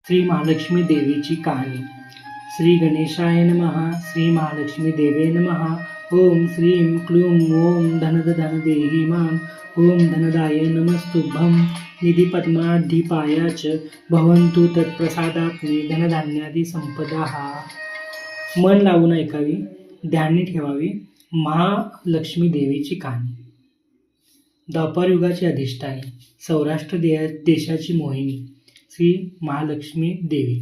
श्री महालक्ष्मी देवीची कहाणी. श्री गणेशाय नमः. श्री महालक्ष्मी देवे नमः. ओम श्रीं क्लूं ओम धनदेहि मां. ओम धनदाय नमस्तुभ्यं. निधी पद्माधिपाया च भवन्तु तत्प्रसादात्मे धनधान्यादी संपदाः. मन लावून ऐकावी, ध्यानी ठेवावी. महालक्ष्मी देवीची कहाणी. द्वापार युगाची अधिष्ठानी, सौराष्ट्र देशाची मोहिनी श्री महालक्ष्मी देवी.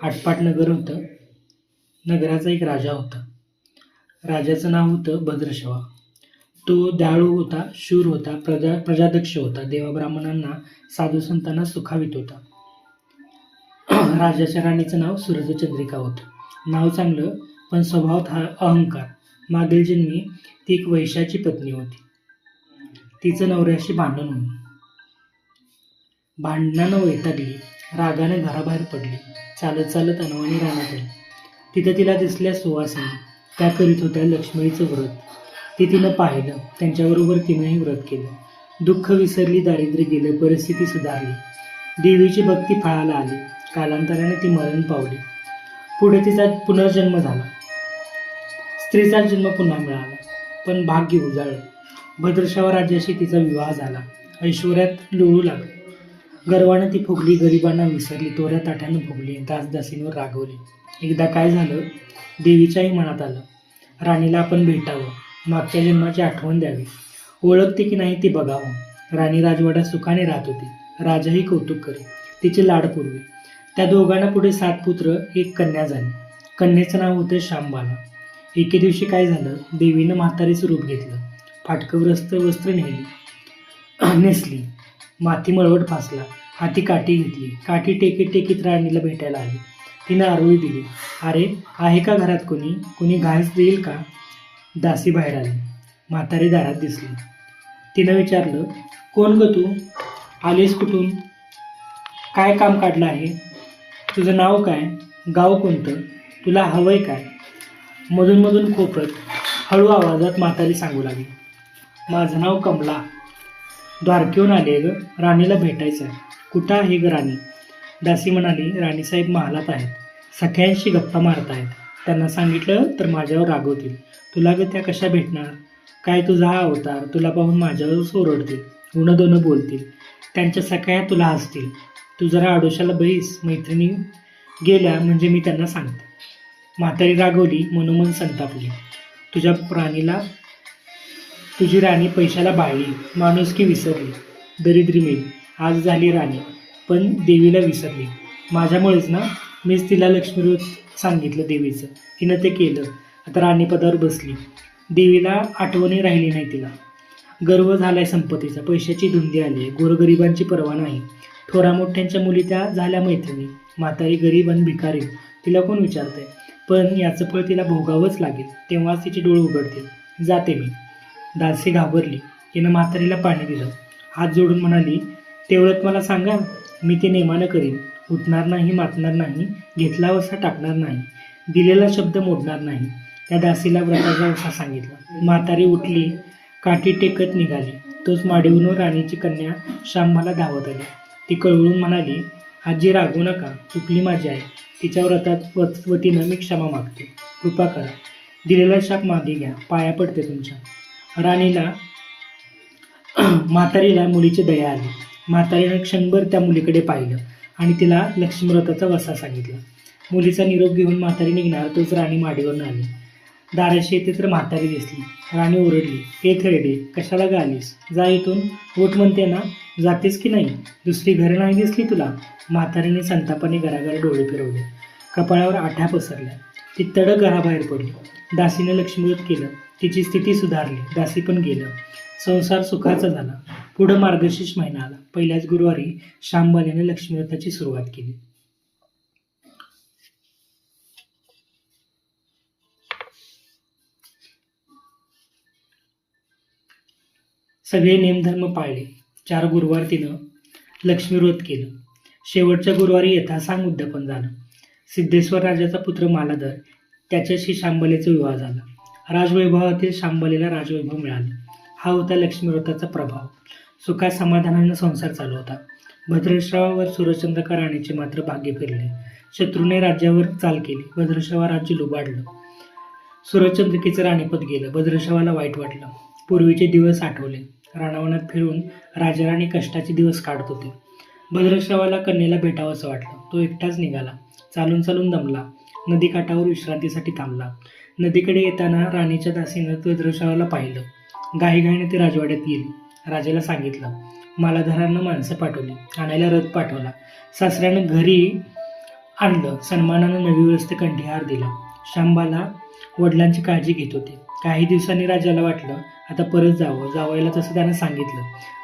आटपाट नगर होतं. नगराचा एक राजा होता. राजाचं नाव होतं भद्रशवा. तो दयाळू होता, शूर होता, प्रजादक्ष होता, देवाब्राह्मणांना साधू संतांना सुखावित होता. राजाच्या राणीचं नाव सूरजचंद्रिका होतं. नाव चांगलं, पण स्वभावात अहंकार. मागील जन्मी ती एक वैश्याची पत्नी होती. तिचं नवऱ्याशी भांडण होईल. भांडणानं वैतागली, रागाने घराबाहेर पडली. चालत चालत अनवाणी रानात आली. तिथं तिला दिसल्या सुवासिनी. त्या करीत होत्या लक्ष्मीचं व्रत. ती तिनं पाहिलं. त्यांच्याबरोबर तिनंही व्रत केलं. दुःख विसरली, दारिद्र्य गेलं, परिस्थिती सुधारली. देवीची भक्ती फळाला आली. कालांतराने ती मरण पावली. पुढे तिचा पुनर्जन्म झाला. स्त्रीचा जन्म पुन्हा मिळाला, पण भाग्य उजाळलं. भद्रशवा राज्याशी तिचा विवाह झाला. ऐश्वर्यात लोळू लागली. गर्वानं ती फुगली, गरिबांना विसरली, तोऱ्या ताट्यानं फुगली, दासदासींवर रागवली. एकदा काय झालं, देवीच्याही मनात आलं, राणीला आपण भेटावं, मागच्या जन्माची आठवण द्यावी, ओळखते की नाही ती बघावं. राणी राजवाड्यात सुखाने राहत होती. राजाही कौतुक करी, तिचे लाड पुरवे. त्या दोघांना पुढे 7 पुत्र, 1 कन्या झाली. कन्येचं नाव होतं शांबाला. एके दिवशी काय झालं, देवीनं म्हातारीचं रूप घेतलं. फाटकं वस्त्र नेसली, माथी मळवट फासला, हाती काठी घेतली. काठी टेकीत टेकीत राणीला भेटायला आली. तिनं आरोळी दिली. अरे, आहे का घरात कोणी घास देईल का? दासी बाहेर आली. म्हातारी दारात दिसली. तिनं विचारलं, कोण ग तू? आलीस कुठून? काय काम काढलं आहे? तुझं नाव काय? गाव कोणतं? तुला हवंय काय? मधून खोपरत हळू आवाजात म्हातारी सांगू लागली, माझं नाव कमला. द्वारकेहून आले ग, राणीला भेटायचं आहे. कुठं आहे ग राणी? दासी म्हणाली, राणीसाहेब महालात आहेत, सख्यांशी गप्पा मारत आहेत. त्यांना सांगितलं तर माझ्यावर रागवतील. तुला ग त्या कशा भेटणार? काय तुझा हा अवतार? तुला पाहून माझ्यावर ओरडतील, उणं बोलतील. त्यांच्या सख्या तुला हसतील. तू जरा आडोशाला बैस, मैत्रिणी गेल्या म्हणजे मी त्यांना सांगते. म्हातारी रागवली, मनोमन संतापली. तुझी राणी पैशाला बाळली, माणुसकी विसरली, दरिद्री मेली. आज झाली राणी, पण देवीला विसरली. माझ्यामुळेच ना. मीच तिला लक्ष्मीरूप सांगितलं देवीचं, तिनं ते केलं. आता राणीपदावर बसली. देवीला आठवणी राहिली नाही. तिला गर्व झालाय संपत्तीचा, पैशाची धुंदी आली, गोरगरिबांची पर्वा नाही. थोरा मोठ्यांच्या मुली त्या झाल्या मैत्रिणी. म्हातारी गरीब आणि भिकारी, तिला कोण विचारतंय? पण याचं फळ तिला भोगावंच लागेल. तेव्हाच तिचे डोळे उघडतील. जाते मी. दासी घाबरली. तिनं म्हातारीला पाणी दिलं. हात जोडून म्हणाली, तेवढंच मला सांगा, मी ते नेमानं करीन. उठणार नाही, मातणार नाही, घेतला वसा टाकणार नाही, दिलेला शब्द मोडणार नाही. त्या दासीला व्रताचा वसा सांगितला. म्हातारी उठली, काठी टेकत निघाली. तोच माडीवरून राणीची कन्या शांबाला धावत आली. ती कळवळून म्हणाली, आजी रागवू नका, चुकली माझी आई. तिच्या व्रतात वतीनं मी क्षमा मागते, कृपा करा. दिलेला शाप मागे घ्या, पाया पडते तुमच्या. म्हातारीला मुलीची दया आली. म्हातारीनं क्षणभर त्या मुलीकडे पाहिलं आणि तिला लक्ष्मीव्रताचा वसा सांगितला. मुलीचा निरोप घेऊन म्हातारी निघणार, तोच राणी माडीवरून आली. दाराशी येते तर म्हातारी दिसली. राणी ओरडली, हे थेरडे, कशाला ग आलीस? जा इथून, ओट म्हणते ना, जातेस की नाही? दुसरी घरं नाही दिसली तुला? म्हातारीने संतापाने घराघर डोळे फिरवले. कपाळावर आठ्या पसरल्या. ती तडक घराबाहेर पडली. दासीने लक्ष्मीव्रत केलं. तिची स्थिती सुधारली. दासी पण गेलं. संसार सुखाचा झाला. पुढं मार्गशीर्ष महिना आला. पहिल्याच गुरुवारी शांबाल्याने लक्ष्मीव्रताची सुरुवात केली. सगळे नेमधर्म पाळले. 4 गुरुवार तिनं लक्ष्मीव्रत केलं. शेवटच्या गुरुवारी यथासांग उद्यापन झालं. सिद्धेश्वर राजाचा पुत्र मालाधर, त्याच्याशी शांबलेचा विवाह झाला. राजवैभवातील शांबलेला राजवैभव मिळाले. हा होता लक्ष्मीव्रताचा प्रभाव. सुखात समाधानानं संसार चालू होता. भद्रश्रवावर सूर्यचंद्रका राणीचे मात्र भाग्य फिरले. शत्रूने राज्यावर चाल केली. भद्रश्रवा राज्य लुबाडलं. सूर्यचंद्रिकेचं राणीपद गेलं. भद्रश्रवाला वाईट वाटलं. पूर्वीचे दिवस आठवले. रानावनात फिरून राजाराणी कष्टाचे दिवस काढत होते. भद्रश्रवाला कन्येला भेटावंसं वाटलं. तो एकटाच निघाला. चालून चालून दमला. नदीकाठावर विश्रांतीसाठी थांबला. नदीकडे येताना राणीच्या दासीनं भद्रश्रवाला पाहिलं. घाईघाईने ते राजवाड्यात गेली. राजाला सांगितलं. मालाधारांना माणसं पाठवली. आणायला रथ पाठवला. सासऱ्यानं घरी आणलं. सन्मानानं नवी वस्त्र कंठीहार दिला. शांबाला वडिलांची काळजी घेत होते. काही दिवसांनी राजाला वाटलं आता परत जावं. जावयाला तसं त्यानं सांगितलं.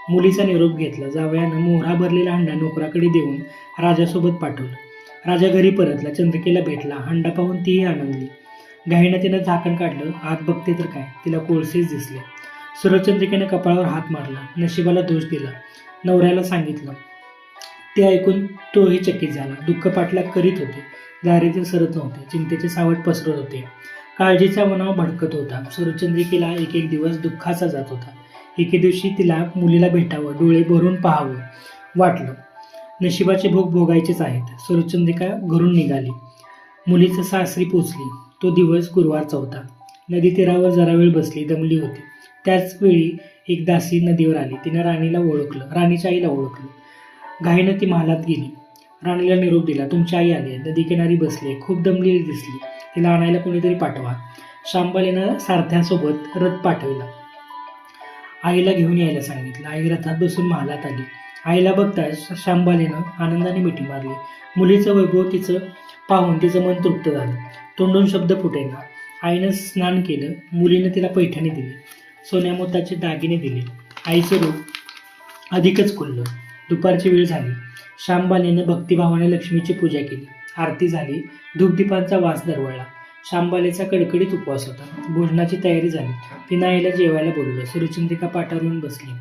मुलीचा निरोप घेतला. जावयानं मोहरा भरलेला हंडा नोकराकडे देऊन राजासोबत पाठवलं. राजा घरी परतला. चंद्रिकेला भेटला. हंडा पाहून तीही आनंदली. घाईनं तिनं झाकण काढलं. आत बघते तर काय, तिला कोळसेच दिसले. सूर्यचंद्रिकेनं कपाळावर हात मारला. नशिबाला दोष दिला. नवऱ्याला सांगितलं. ते ऐकून तोही चकित झाला. दुःख पाठलाग करीत होते. दारिद्र्य सरत नव्हते. चिंतेचे सावट पसरत होते. काळजीचा मनाव भडकत होता. सूर्यचंद्रिकेला एक एक दिवस दुःखाचा जात होता. एके दिवशी तिला मुलीला भेटावं, डोळे भरून पाहावं वाटलं. नशिबाचे भोग भोगायचेच आहेत. सूर्यचंद्रिका घरून निघाली. मुलीचं सासरी पोचली. तो दिवस गुरुवारचा होता. नदी तीरावर जरा वेळ बसली. दमली होती. त्याच वेळी एक दासी नदीवर आली. तिनं राणीच्या आईला ओळखलं. घाईनं ती महालात गेली. राणीला निरोप दिला. तुमची आई आली आहे. नदीकिनारी बसली. खूप दमलेली दिसली. तिला आणायला कोणीतरी पाठवा. शांबालीनं सारथ्यासोबत रथ पाठवला. आईला घेऊन यायला सांगितलं. आई रथात बसून महालात आली. आईला बघताच शांबालीनं आनंदाने मिठी मारली. मुलीचं वैभव पाहून तिचं मन तृप्त झालं. तोंडून शब्द फुटेना. आईनं स्नान केलं. मुलीनं तिला पैठणी दिली. सोन्या मोत्याचे दागिने दिले. आईचं रूप अधिकच खुललं. दुपारची वेळ झाली. शांबालीनं भक्तिभावाने लक्ष्मीची पूजा केली. आरती झाली. धूपदीपांचा वास दरवळला. शांबालीचा कडकडीत उपवास होता. भोजनाची तयारी झाली. तिनं आईला जेवायला बोलवलं. सूर्यचंद्रिका पाठावर येऊन बसली.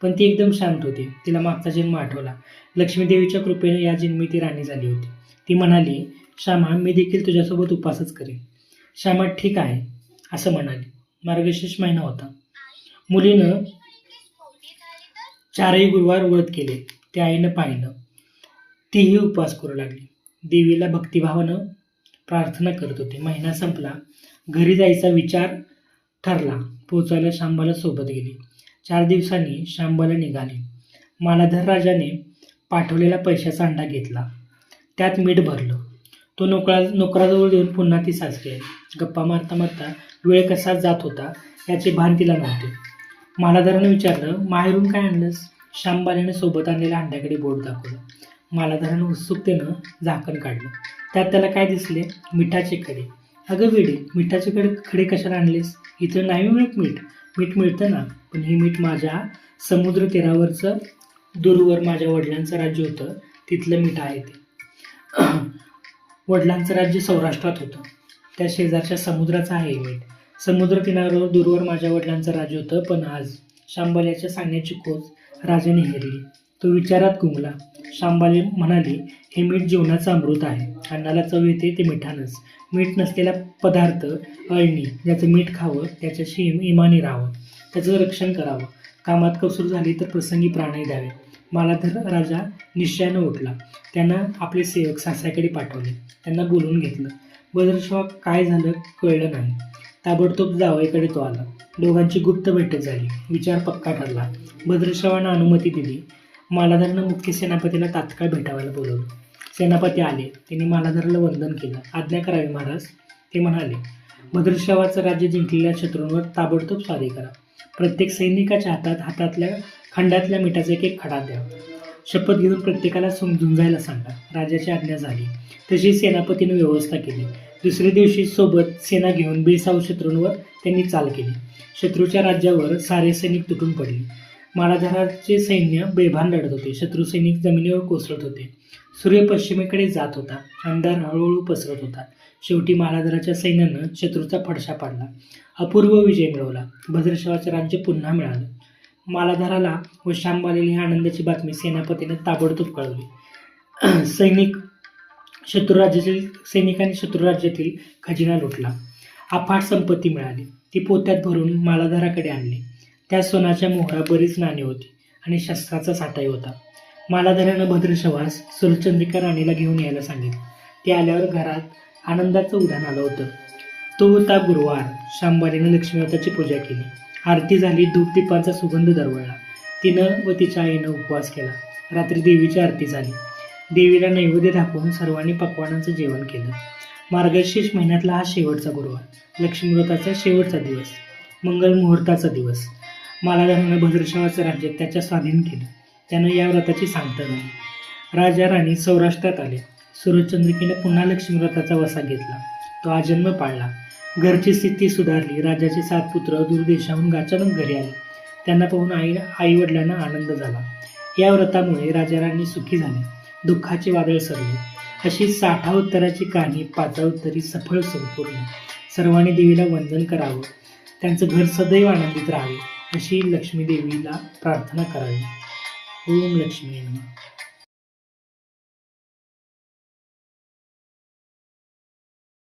पण ती एकदम शांत होती. तिला मागचा जन्म आठवला. लक्ष्मीदेवीच्या कृपेने या जन्मी ती राणी झाली होती. ती म्हणाली, श्यामा, मी देखील तुझ्यासोबत उपवासच करेन. श्यामा ठीक आहे असं म्हणाली. मार्गशीर्ष महिना होता. मुलीनं 4ही गुरुवार व्रत केले. ते आईनं पाहिलं. तीही उपवास करू लागली. देवीला भक्तिभावानं प्रार्थना करत होती. महिना संपला. घरी जायचा विचार ठरला. पोचायला शांबाला सोबत गेली. 4 दिवसांनी शांबाला निघाली. मालाधर राजाने पाठवलेला पैशाचा अंडा घेतला. त्यात मीठ भरलं. तो नोकराजवळ देऊन पुन्हा ती सासरी आली. गप्पा मारता मारता वेळ कसा जात होता याचे भान तिला नव्हते. मालाधारानं विचारलं, माहेरून काय आणलंस? शांबालीने सोबत आणलेल्या अंड्याकडे बोट दाखवलं. मालाधारानं उत्सुकतेनं झाकण काढलं. त्यात त्याला काय दिसले? मिठाचे खडे. अगं वेडे, मिठाचे खडे कशाला आणलेस? इथं नाही मिळत मीठ. मीठ मिळतं ना, पण हे मीठ माझ्या समुद्र तीरावरचं दूरवर माझ्या वडिलांचं राज्य होतं तिथलं मीठ आहे ते. वडिलांचं राज्य सौराष्ट्रात होतं. त्या शेजारच्या समुद्राचं आहे मीठ. समुद्र किनाऱ्यावर दूरवर माझ्या वडिलांचं राज्य होतं. पण आज शांबालीच्या सांगण्याची खोज राजाने हेरली. तो विचारात गुंगला. शांबाली म्हणाली, हे मीठ जीवनाचं अमृत आहे. अन्नाला चव येते ते मिठानंच. मीठ नसलेला पदार्थ अळणी. ज्याचं मीठ खावं त्याच्याशी इमानी राहावं. त्याचं रक्षण करावं. कामात कसूर झाली तर प्रसंगी प्राणही द्यावे. मालाधर राजा निश्चयानं उठला. त्यानं आपले सेवक सासऱ्याकडे पाठवले. त्यांना बोलवून घेतलं. भद्रश्रवा काय झालं कळलं नाही. ताबडतोब जावईकडे तो आला. दोघांची गुप्त बैठक झाली. विचार पक्का ठरला. भद्रश्रवानं अनुमती दिली. मालाधरनं मुख्य सेनापतीला तात्काळ भेटावायला बोलवलं. सेनापती आले. त्यांनी मालाधराला वंदन केलं. आज्ञा करावी महाराज. ते म्हणाले, भद्रश्रवाचं राज्य जिंकलेल्या शत्रूंवर ताबडतोब स्वारी करा. प्रत्येक सैनिकाच्या हातातल्या खंडातल्या मिठाचा एक खडा द्या. शपथ घेऊन प्रत्येकाला झुंजायला सांगा. राजाची आज्ञा झाली. तशी सेनापतीनं व्यवस्था केली. दुसऱ्या दिवशी सोबत सेना घेऊन बेसाव शत्रूंवर त्यांनी चाल केली. शत्रूच्या राज्यावर सारे सैनिक तुटून पडले. मालाधाराचे सैन्य बेभान लढत होते. शत्रू सैनिक जमिनीवर कोसळत होते. सूर्य पश्चिमेकडे जात होता. अंधार हळूहळू पसरत होता. शेवटी मालाधाराच्या सैन्यानं शत्रूचा फडशा पाडला. अपूर्व विजय मिळवला. भद्रश्रवाचं राज्य पुन्हा मिळालं. मालाधाराला व शांबालीला ही आनंदाची बातमी सेनापतीनं ताबडतोब कळवली. सैनिकांनी शत्रू राज्यातील खजिना लुटला. अफाट संपत्ती मिळाली. ती पोत्यात भरून मालाधाराकडे आणली. त्या सोन्याच्या मोहरा बरीच नाणी होती आणि शस्त्राचा साठाही होता. मालाधरानं भद्रशवास सुरचंद्रिका राणीला घेऊन यायला सांगितलं. ती आल्यावर घरात आनंदाचं उधाण आलं होतं. तो होता गुरुवार. शांबारीनं लक्ष्मीवताची पूजा केली. आरती झाली. धूप दीपांचा सुगंध दरवळला. तिनं व तिच्या आईनं उपवास केला. रात्री देवीची आरती झाली. देवीला नैवेद्य दाखवून सर्वांनी पक्वानांचं जेवण केलं. मार्गशीर्ष महिन्यातला हा शेवटचा गुरुवार, लक्ष्मीव्रताचा शेवटचा दिवस, मंगल मुहूर्ताचा दिवस. मालाधरानं भद्रशवाचं राज्य त्याच्या स्वाधीन केलं. त्यानं या व्रताची सांगता झाली. राजा राणी सौराष्ट्रात आले. सूर्यचंद्रिकेने पुन्हा लक्ष्मीव्रताचा वसा घेतला. तो आजन्म पाळला. घरची स्थिती सुधारली. राजाचे 7 पुत्र दूरदेशाहून अचानक घरी आले. त्यांना पाहून आई वडिलांना आनंद झाला. या व्रतामुळे राजा राणी सुखी झाले. दुःखाचे वादळ सरले. अशी 60 उत्तराची कहाणी 5 उत्तरी सफळ संपूर्ण. सर्वांनी देवीला वंदन करावं. त्यांचं घर सदैव आनंदित राहावे अशी लक्ष्मी देवीला प्रार्थना करावी. ओम लक्ष्मी नमः.